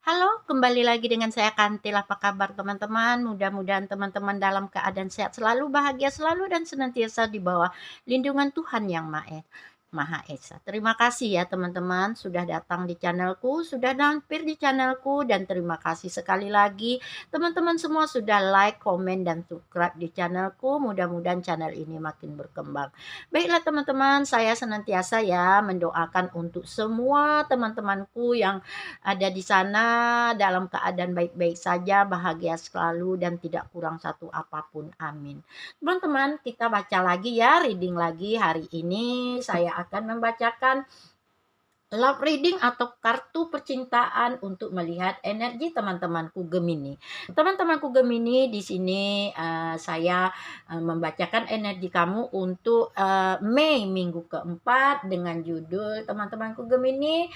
Halo, kembali lagi dengan saya Kantil. Apa kabar teman-teman? Mudah-mudahan teman-teman dalam keadaan sehat selalu, bahagia selalu, dan senantiasa di bawah lindungan Tuhan yang Maha Esa. Terima kasih ya teman-teman sudah datang di channelku, sudah mampir di channelku, dan terima kasih sekali lagi teman-teman semua sudah like, komen, dan subscribe di channelku. Mudah-mudahan channel ini makin berkembang. Baiklah teman-teman, saya senantiasa ya mendoakan untuk semua teman-temanku yang ada di sana dalam keadaan baik-baik saja, bahagia selalu, dan tidak kurang satu apapun. Amin. Teman-teman, kita baca lagi ya, reading lagi. Hari ini saya akan membacakan love reading atau kartu percintaan untuk melihat energi teman-temanku Gemini. Teman-temanku Gemini, di sini saya membacakan energi kamu untuk Mei minggu keempat dengan judul teman-temanku Gemini,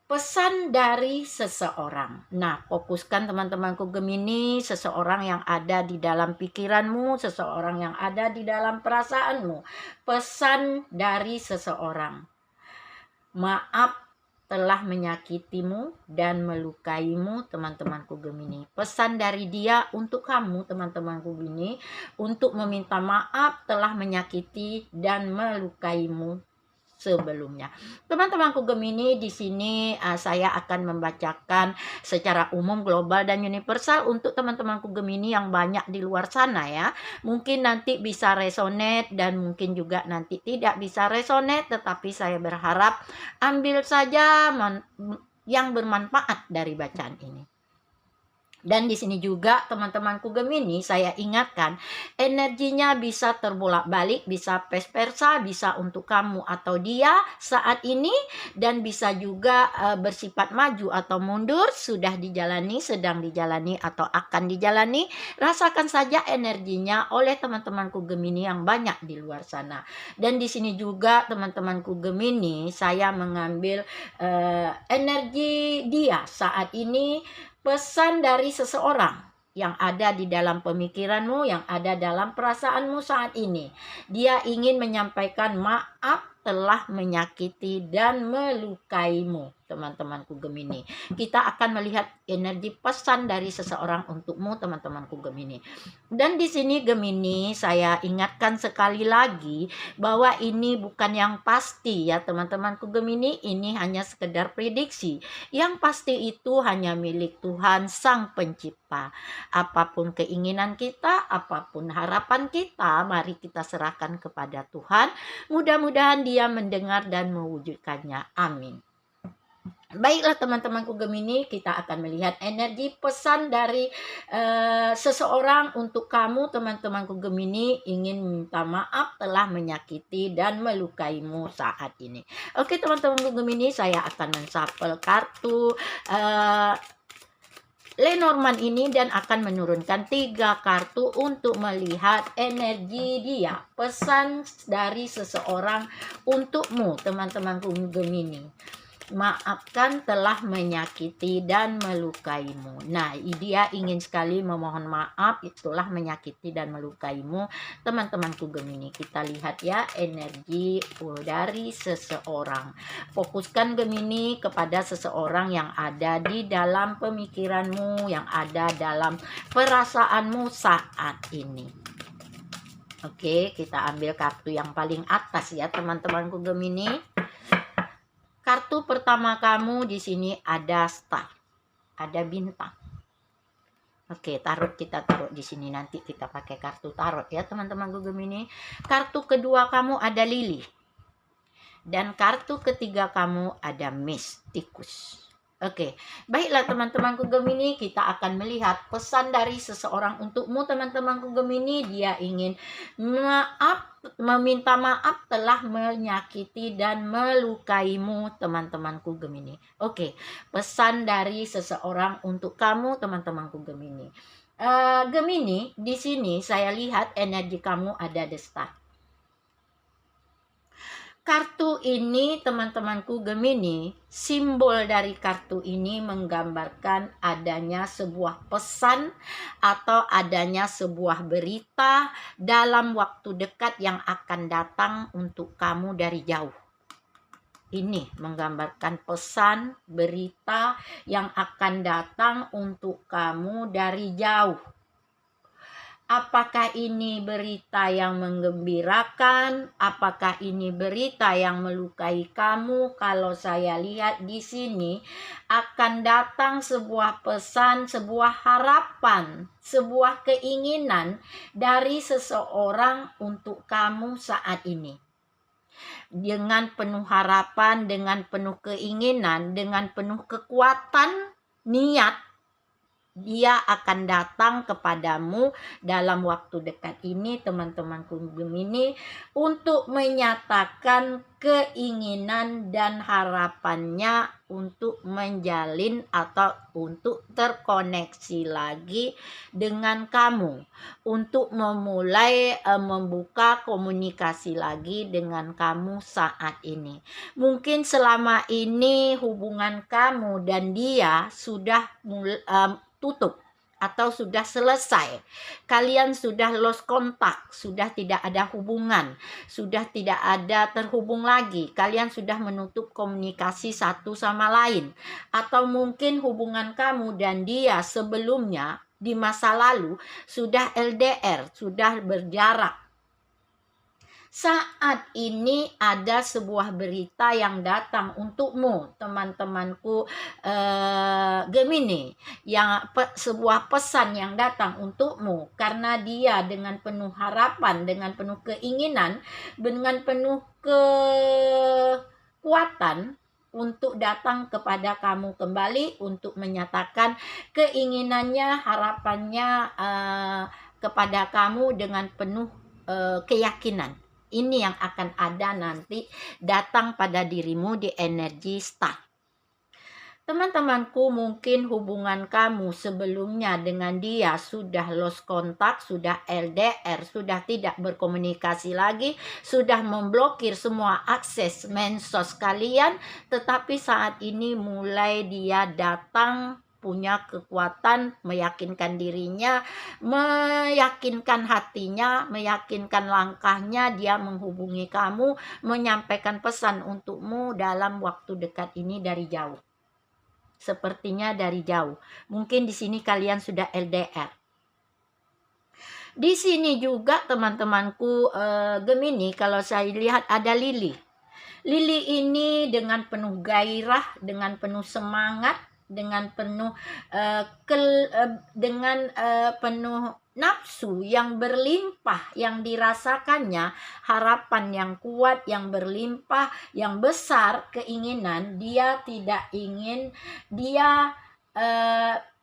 pesan dari seseorang. Nah, fokuskan teman-temanku Gemini, seseorang yang ada di dalam pikiranmu, seseorang yang ada di dalam perasaanmu. Pesan dari seseorang. Maaf telah menyakitimu dan melukaimu, teman-temanku Gemini. Pesan dari dia untuk kamu, teman-temanku Gemini, untuk meminta maaf telah menyakiti dan melukaimu sebelumnya. Teman-temanku Gemini, di sini saya akan membacakan secara umum, global, dan universal untuk teman-temanku Gemini yang banyak di luar sana ya. Mungkin nanti bisa resonate dan mungkin juga nanti tidak bisa resonate, tetapi saya berharap ambil saja yang bermanfaat dari bacaan ini. Dan di sini juga teman-temanku Gemini, saya ingatkan energinya bisa terbolak-balik, bisa vice versa, bisa untuk kamu atau dia saat ini, dan bisa juga bersifat maju atau mundur, sudah dijalani, sedang dijalani, atau akan dijalani. Rasakan saja energinya oleh teman-temanku Gemini yang banyak di luar sana. Dan di sini juga teman-temanku Gemini, saya mengambil energi dia saat ini. Pesan dari seseorang yang ada di dalam pemikiranmu, yang ada dalam perasaanmu saat ini. Dia ingin menyampaikan maaf telah menyakiti dan melukaimu, teman-temanku Gemini. Kita akan melihat energi pesan dari seseorang untukmu, teman-temanku Gemini. Dan di sini Gemini, saya ingatkan sekali lagi bahwa ini bukan yang pasti ya teman-temanku Gemini, ini hanya sekedar prediksi. Yang pasti itu hanya milik Tuhan Sang Pencipta. Apapun keinginan kita, apapun harapan kita, mari kita serahkan kepada Tuhan. Mudah-mudahan Dia mendengar dan mewujudkannya. Amin. Baiklah teman-temanku Gemini, kita akan melihat energi pesan dari seseorang untuk kamu, teman-temanku Gemini, ingin minta maaf telah menyakiti dan melukaimu saat ini. Oke teman-temanku Gemini, saya akan menshuffle kartu Lenormand ini dan akan menurunkan 3 kartu untuk melihat energi dia. Pesan dari seseorang untukmu, teman-temanku Gemini. Maafkan telah menyakiti dan melukaimu. Nah, dia ingin sekali memohon maaf telah menyakiti dan melukaimu, teman-temanku Gemini. Kita lihat ya energi dari seseorang. Fokuskan Gemini kepada seseorang yang ada di dalam pemikiranmu, yang ada dalam perasaanmu saat ini. Oke, kita ambil kartu yang paling atas ya teman-temanku Gemini. Kartu pertama kamu di sini ada star, ada bintang. Oke, kita taruh di sini, nanti kita pakai kartu tarot ya teman-teman Gemini. Kartu kedua kamu ada lili. Dan kartu ketiga kamu ada mistikus. Oke, baiklah teman-temanku Gemini, kita akan melihat pesan dari seseorang untukmu, teman-temanku Gemini. Dia ingin meminta maaf telah menyakiti dan melukaimu, teman-temanku Gemini. Oke, pesan dari seseorang untuk kamu, teman-temanku Gemini. Gemini, di sini saya lihat energi kamu ada the star. Kartu ini teman-temanku Gemini, simbol dari kartu ini menggambarkan adanya sebuah pesan atau adanya sebuah berita dalam waktu dekat yang akan datang untuk kamu dari jauh. Ini menggambarkan pesan berita yang akan datang untuk kamu dari jauh. Apakah ini berita yang menggembirakan? Apakah ini berita yang melukai kamu? Kalau saya lihat di sini akan datang sebuah pesan, sebuah harapan, sebuah keinginan dari seseorang untuk kamu saat ini. Dengan penuh harapan, dengan penuh keinginan, dengan penuh kekuatan niat, dia akan datang kepadamu dalam waktu dekat ini, teman-temanku Gemini, untuk menyatakan keinginan dan harapannya untuk menjalin atau untuk terkoneksi lagi dengan kamu, untuk memulai membuka komunikasi lagi dengan kamu saat ini. Mungkin selama ini hubungan kamu dan dia sudah tutup atau sudah selesai. Kalian sudah lost kontak, sudah tidak ada hubungan, sudah tidak ada terhubung lagi. Kalian sudah menutup komunikasi satu sama lain. Atau mungkin hubungan kamu dan dia sebelumnya di masa lalu sudah LDR, sudah berjarak. Saat ini ada sebuah berita yang datang untukmu, teman-temanku Gemini, yang sebuah pesan yang datang untukmu, karena dia dengan penuh harapan, dengan penuh keinginan, dengan penuh kekuatan untuk datang kepada kamu kembali, untuk menyatakan keinginannya, harapannya kepada kamu dengan penuh keyakinan. Ini yang akan ada nanti datang pada dirimu di energi start. Teman-temanku, mungkin hubungan kamu sebelumnya dengan dia sudah lost kontak, sudah LDR, sudah tidak berkomunikasi lagi, sudah memblokir semua akses medsos kalian, tetapi saat ini mulai dia datang, punya kekuatan, meyakinkan dirinya, meyakinkan hatinya, meyakinkan langkahnya, dia menghubungi kamu, menyampaikan pesan untukmu dalam waktu dekat ini dari jauh. Sepertinya dari jauh. Mungkin di sini kalian sudah LDR. Di sini juga teman-temanku Gemini, kalau saya lihat ada Lili. Lili ini dengan penuh gairah, dengan penuh semangat, dengan penuh penuh nafsu yang berlimpah, yang dirasakannya, harapan yang kuat, yang berlimpah, yang besar, keinginan. Dia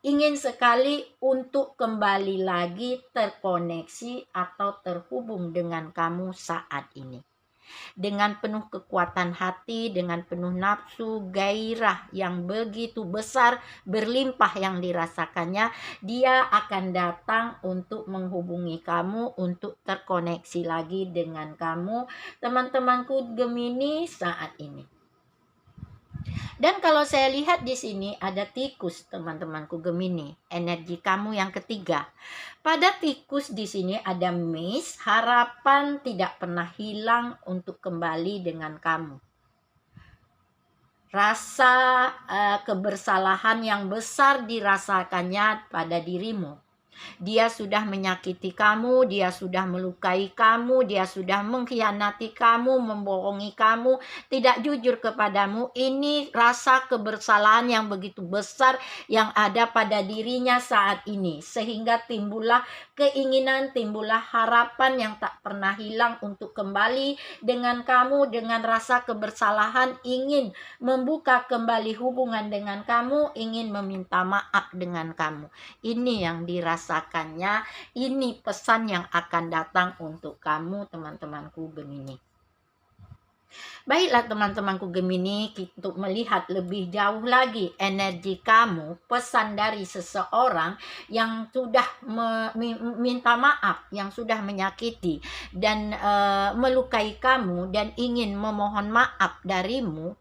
ingin sekali untuk kembali lagi terkoneksi atau terhubung dengan kamu saat ini. Dengan penuh kekuatan hati, dengan penuh nafsu, gairah yang begitu besar, berlimpah yang dirasakannya, dia akan datang untuk menghubungi kamu, untuk terkoneksi lagi dengan kamu, teman-temanku Gemini saat ini. Dan kalau saya lihat di sini ada tikus, teman-temanku Gemini, energi kamu yang ketiga. Pada tikus di sini ada Miss, harapan tidak pernah hilang untuk kembali dengan kamu. Rasa kebersalahan yang besar dirasakannya pada dirimu. Dia sudah menyakiti kamu, dia sudah melukai kamu, dia sudah mengkhianati kamu, membohongi kamu, tidak jujur kepadamu. Ini rasa kebersalahan yang begitu besar yang ada pada dirinya saat ini. Sehingga timbullah keinginan, timbullah harapan yang tak pernah hilang untuk kembali dengan kamu, dengan rasa kebersalahan, ingin membuka kembali hubungan dengan kamu, ingin meminta maaf dengan kamu. Ini yang dirasakannya, ini pesan yang akan datang untuk kamu, teman-temanku Gemini. Baiklah teman-temanku Gemini, untuk melihat lebih jauh lagi energi kamu, pesan dari seseorang yang sudah minta maaf, yang sudah menyakiti dan melukai kamu dan ingin memohon maaf darimu.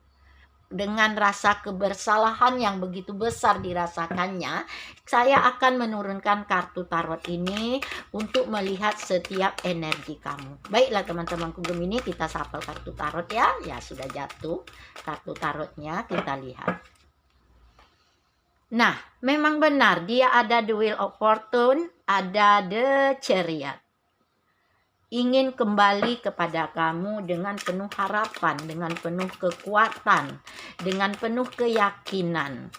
dengan rasa kebersalahan yang begitu besar dirasakannya, saya akan menurunkan kartu tarot ini untuk melihat setiap energi kamu. Baiklah teman-temanku Gemini, kita shuffle kartu tarot ya. Ya sudah jatuh kartu tarotnya, kita lihat. Nah, memang benar dia ada the Wheel of Fortune, ada the Chariot. Ingin kembali kepada kamu dengan penuh harapan, dengan penuh kekuatan, dengan penuh keyakinan.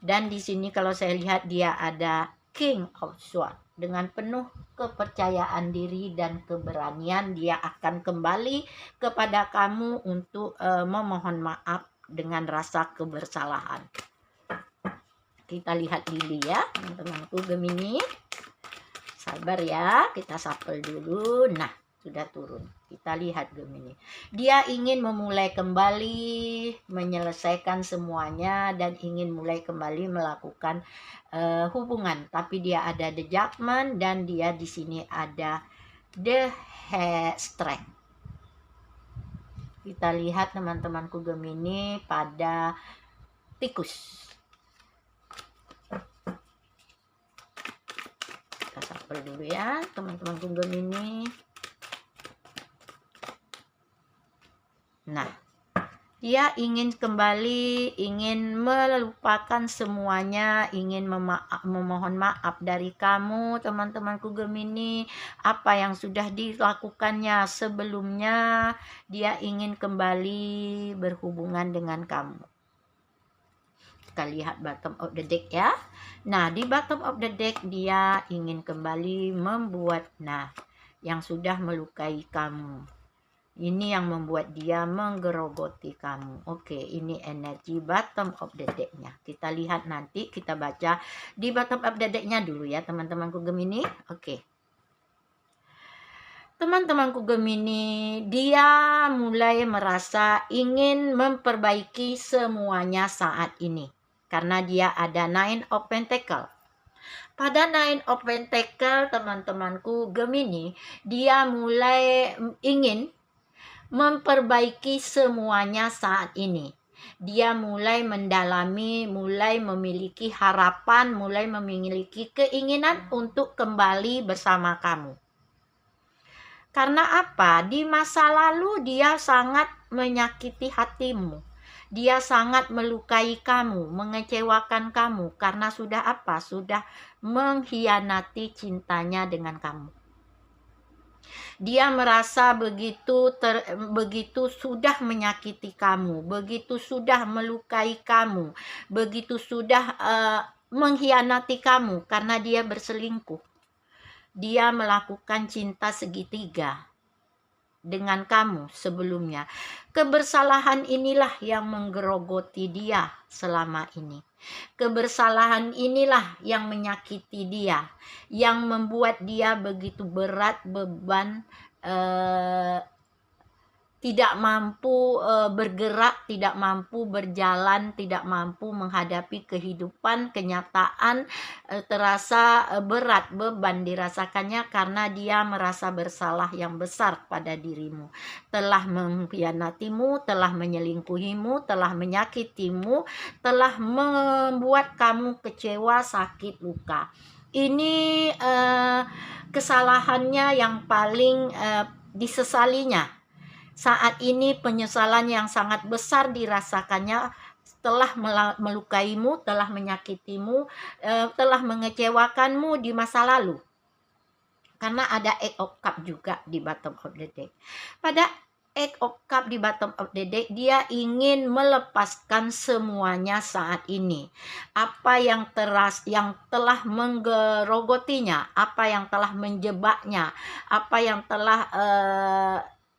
Dan di sini kalau saya lihat dia ada King of Swords. Dengan penuh kepercayaan diri dan keberanian dia akan kembali kepada kamu untuk memohon maaf dengan rasa kebersalahan. Kita lihat dulu ya teman-temanku Gemini. Sabar ya, kita shuffle dulu. Nah, sudah turun. Kita lihat Gemini. Dia ingin memulai kembali, menyelesaikan semuanya, dan ingin mulai kembali melakukan hubungan. Tapi dia ada the Judgment, dan dia di sini ada the Strength. Kita lihat teman-temanku Gemini pada tikus. Shuffle dulu ya teman-teman Gemini. Nah, dia ingin kembali, ingin melupakan semuanya, ingin memohon maaf dari kamu teman-temanku Gemini. Apa yang sudah dilakukannya sebelumnya, dia ingin kembali berhubungan dengan kamu. Kita lihat bottom of the deck ya. Nah, di bottom of the deck dia ingin kembali membuat yang sudah melukai kamu. Ini yang membuat dia menggerogoti kamu. Oke, ini energi bottom of the deck-nya. Kita lihat nanti, kita baca di bottom of the deck-nya dulu ya teman-temanku Gemini. Oke. Teman-temanku Gemini, dia mulai merasa ingin memperbaiki semuanya saat ini. Karena dia ada Nine of Pentacle. Pada Nine of Pentacle, teman-temanku Gemini, dia mulai ingin memperbaiki semuanya saat ini. Dia mulai mendalami, mulai memiliki harapan, mulai memiliki keinginan untuk kembali bersama kamu. Karena apa? Di masa lalu dia sangat menyakiti hatimu. Dia sangat melukai kamu, mengecewakan kamu karena sudah apa? Sudah mengkhianati cintanya dengan kamu. Dia merasa begitu sudah menyakiti kamu, begitu sudah melukai kamu, begitu sudah mengkhianati kamu karena dia berselingkuh. Dia melakukan cinta segitiga dengan kamu sebelumnya. Kebersalahan inilah yang menggerogoti dia selama ini. Kebersalahan inilah yang menyakiti dia, yang membuat dia begitu berat beban, tidak mampu bergerak, tidak mampu berjalan, tidak mampu menghadapi kehidupan, kenyataan, terasa berat, beban dirasakannya karena dia merasa bersalah yang besar pada dirimu. Telah mengkhianatimu, telah menyelingkuhimu, telah menyakitimu, telah membuat kamu kecewa, sakit, luka. Ini kesalahannya yang paling disesalinya. Saat ini penyesalan yang sangat besar dirasakannya telah melukaimu, telah menyakitimu, telah mengecewakanmu di masa lalu. Karena ada Eight of Cups juga di bottom of the deck. Pada Eight of Cups di bottom of the deck, dia ingin melepaskan semuanya saat ini. Apa yang telah menggerogotinya, apa yang telah menjebaknya, apa yang telah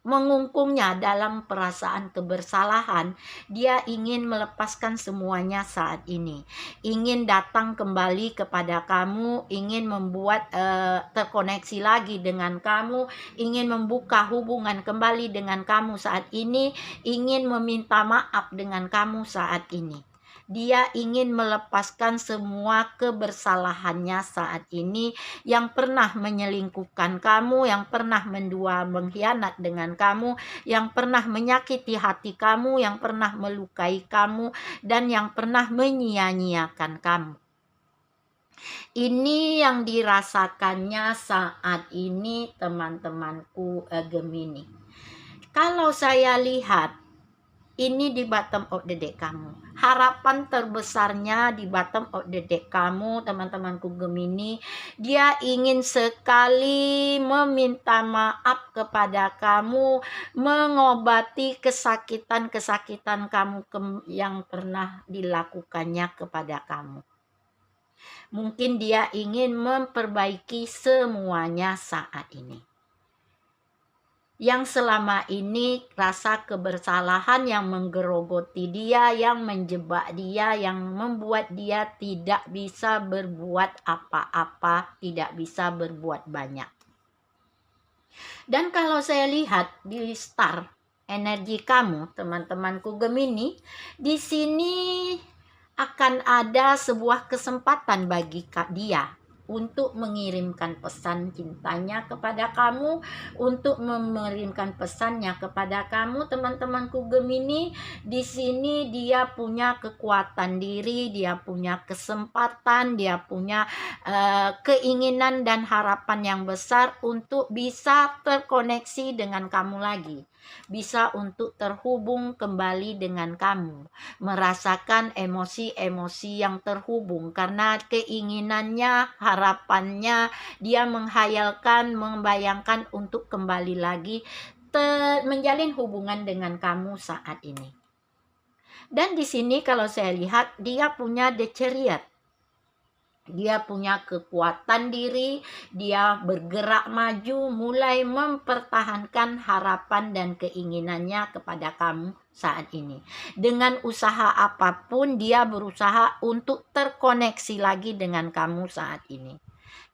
mengungkungnya dalam perasaan kebersalahan, dia ingin melepaskan semuanya saat ini. Ingin datang kembali kepada kamu, ingin membuat terkoneksi lagi dengan kamu, ingin membuka hubungan kembali dengan kamu saat ini, ingin meminta maaf dengan kamu saat ini. Dia ingin melepaskan semua kebersalahannya saat ini, yang pernah menyelingkuhkan kamu, yang pernah mengkhianat dengan kamu, yang pernah menyakiti hati kamu, yang pernah melukai kamu, dan yang pernah menyia-nyiakan kamu. Ini yang dirasakannya saat ini teman-temanku Gemini. Kalau saya lihat ini di bottom of the deck kamu. Harapan terbesarnya di bottom of the deck kamu, teman-temanku Gemini, dia ingin sekali meminta maaf kepada kamu, mengobati kesakitan-kesakitan kamu yang pernah dilakukannya kepada kamu. Mungkin dia ingin memperbaiki semuanya saat ini. Yang selama ini rasa kebersalahan yang menggerogoti dia, yang menjebak dia, yang membuat dia tidak bisa berbuat apa-apa, tidak bisa berbuat banyak. Dan kalau saya lihat di star energi kamu, teman-temanku Gemini, di sini akan ada sebuah kesempatan bagi dia untuk mengirimkan pesan cintanya kepada kamu, untuk mengirimkan pesannya kepada kamu, teman-temanku Gemini. Di sini dia punya kekuatan diri, dia punya kesempatan, dia punya keinginan dan harapan yang besar untuk bisa terkoneksi dengan kamu lagi, bisa untuk terhubung kembali dengan kamu, merasakan emosi-emosi yang terhubung, karena keinginannya, harapannya, dia menghayalkan, membayangkan untuk kembali lagi menjalin hubungan dengan kamu saat ini. Dan di sini kalau saya lihat dia punya the Chariot. Dia punya kekuatan diri, dia bergerak maju, mulai mempertahankan harapan dan keinginannya kepada kamu saat ini. Dengan usaha apapun, dia berusaha untuk terkoneksi lagi dengan kamu saat ini.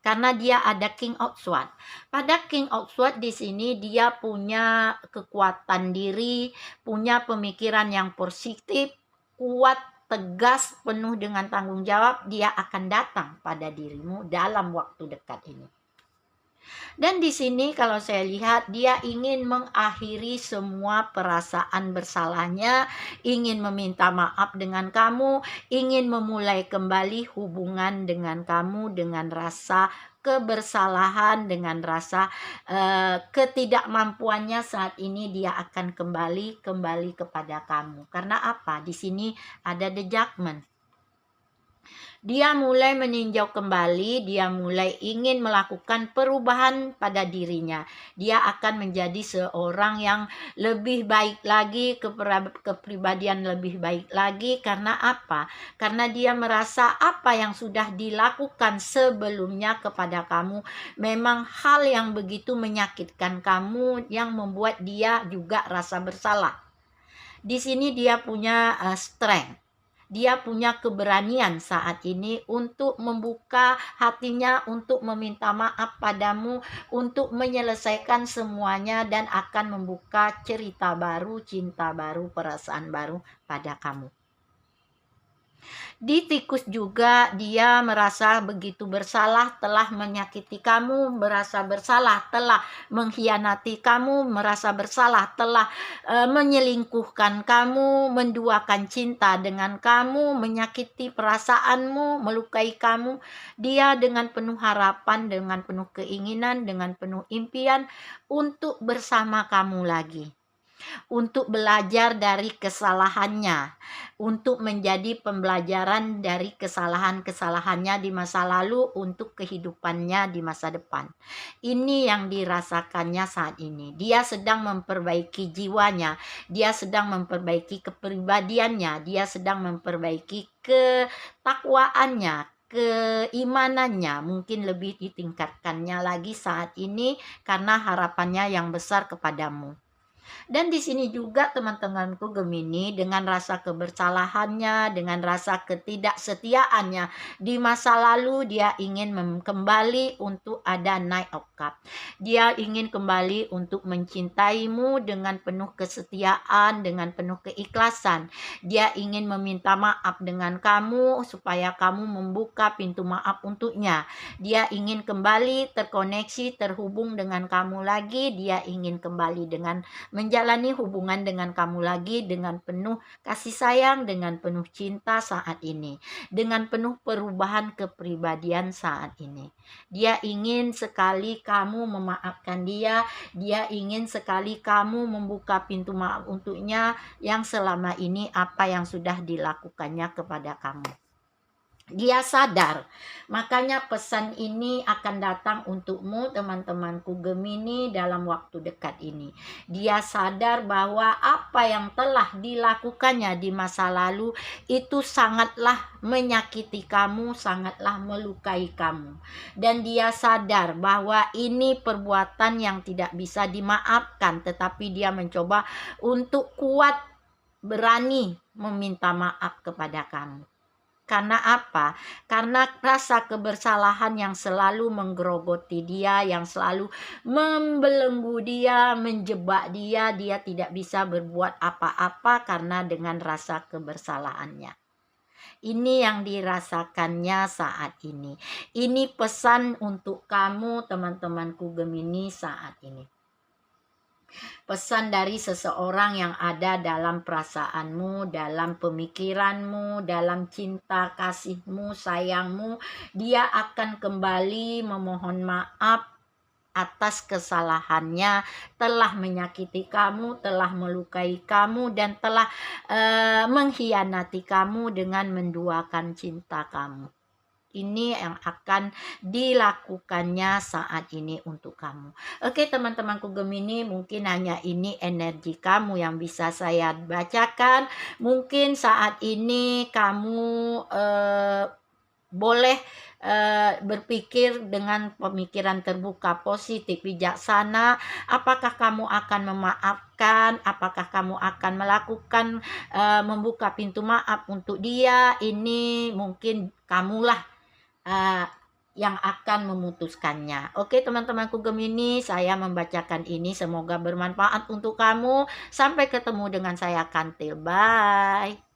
Karena dia ada King of Swords. Pada King of Swords di sini dia punya kekuatan diri, punya pemikiran yang positif, kuat, tegas, penuh dengan tanggung jawab. Dia akan datang pada dirimu dalam waktu dekat ini. Dan di sini kalau saya lihat dia ingin mengakhiri semua perasaan bersalahnya, ingin meminta maaf dengan kamu, ingin memulai kembali hubungan dengan kamu dengan rasa kebersalahan, dengan rasa ketidakmampuannya saat ini. Dia akan kembali kepada kamu. Karena apa? Di sini ada the Judgment. Dia mulai meninjau kembali, dia mulai ingin melakukan perubahan pada dirinya. Dia akan menjadi seorang yang lebih baik lagi, kepribadian lebih baik lagi. Karena apa? Karena dia merasa apa yang sudah dilakukan sebelumnya kepada kamu memang hal yang begitu menyakitkan kamu, yang membuat dia juga rasa bersalah. Di sini dia punya strength. Dia punya keberanian saat ini untuk membuka hatinya, untuk meminta maaf padamu, untuk menyelesaikan semuanya, dan akan membuka cerita baru, cinta baru, perasaan baru pada kamu. Di tikus juga dia merasa begitu bersalah telah menyakiti kamu, merasa bersalah telah mengkhianati kamu, merasa bersalah telah menyelingkuhkan kamu, menduakan cinta dengan kamu, menyakiti perasaanmu, melukai kamu. Dia dengan penuh harapan, dengan penuh keinginan, dengan penuh impian untuk bersama kamu lagi, untuk belajar dari kesalahannya, untuk menjadi pembelajaran dari kesalahan-kesalahannya di masa lalu untuk kehidupannya di masa depan. Ini yang dirasakannya saat ini. Dia sedang memperbaiki jiwanya, dia sedang memperbaiki kepribadiannya, dia sedang memperbaiki ketakwaannya, keimanannya, mungkin lebih ditingkatkannya lagi saat ini karena harapannya yang besar kepadamu. Dan di sini juga teman-temanku Gemini, dengan rasa kebersalahannya, dengan rasa ketidaksetiaannya di masa lalu, dia ingin kembali untuk ada Knight of Cup. Dia ingin kembali untuk mencintaimu dengan penuh kesetiaan, dengan penuh keikhlasan. Dia ingin meminta maaf dengan kamu supaya kamu membuka pintu maaf untuknya. Dia ingin kembali terkoneksi, terhubung dengan kamu lagi. Dia ingin kembali dengan menjalani hubungan dengan kamu lagi dengan penuh kasih sayang, dengan penuh cinta saat ini, dengan penuh perubahan kepribadian saat ini. Dia ingin sekali kamu memaafkan dia, dia ingin sekali kamu membuka pintu maaf untuknya yang selama ini apa yang sudah dilakukannya kepada kamu. Dia sadar, makanya pesan ini akan datang untukmu teman-temanku Gemini dalam waktu dekat ini. Dia sadar bahwa apa yang telah dilakukannya di masa lalu itu sangatlah menyakiti kamu, sangatlah melukai kamu. Dan dia sadar bahwa ini perbuatan yang tidak bisa dimaafkan, tetapi dia mencoba untuk kuat, berani meminta maaf kepada kamu. Karena apa? Karena rasa kebersalahan yang selalu menggerogoti dia, yang selalu membelenggu dia, menjebak dia. Dia tidak bisa berbuat apa-apa karena dengan rasa kebersalahannya. Ini yang dirasakannya saat ini. Ini pesan untuk kamu teman-temanku Gemini saat ini. Pesan dari seseorang yang ada dalam perasaanmu, dalam pemikiranmu, dalam cinta kasihmu, sayangmu. Dia akan kembali memohon maaf atas kesalahannya, telah menyakiti kamu, telah melukai kamu, dan telah mengkhianati kamu dengan menduakan cinta kamu. Ini yang akan dilakukannya saat ini untuk kamu. Oke teman-temanku Gemini, mungkin hanya ini energi kamu yang bisa saya bacakan. Mungkin saat ini kamu boleh berpikir dengan pemikiran terbuka, positif, bijaksana. Apakah kamu akan memaafkan? Apakah kamu akan melakukan membuka pintu maaf untuk dia? Ini mungkin kamulah yang akan memutuskannya. Oke teman-temanku Gemini, saya membacakan ini, semoga bermanfaat untuk kamu. Sampai ketemu dengan saya Kantil, bye.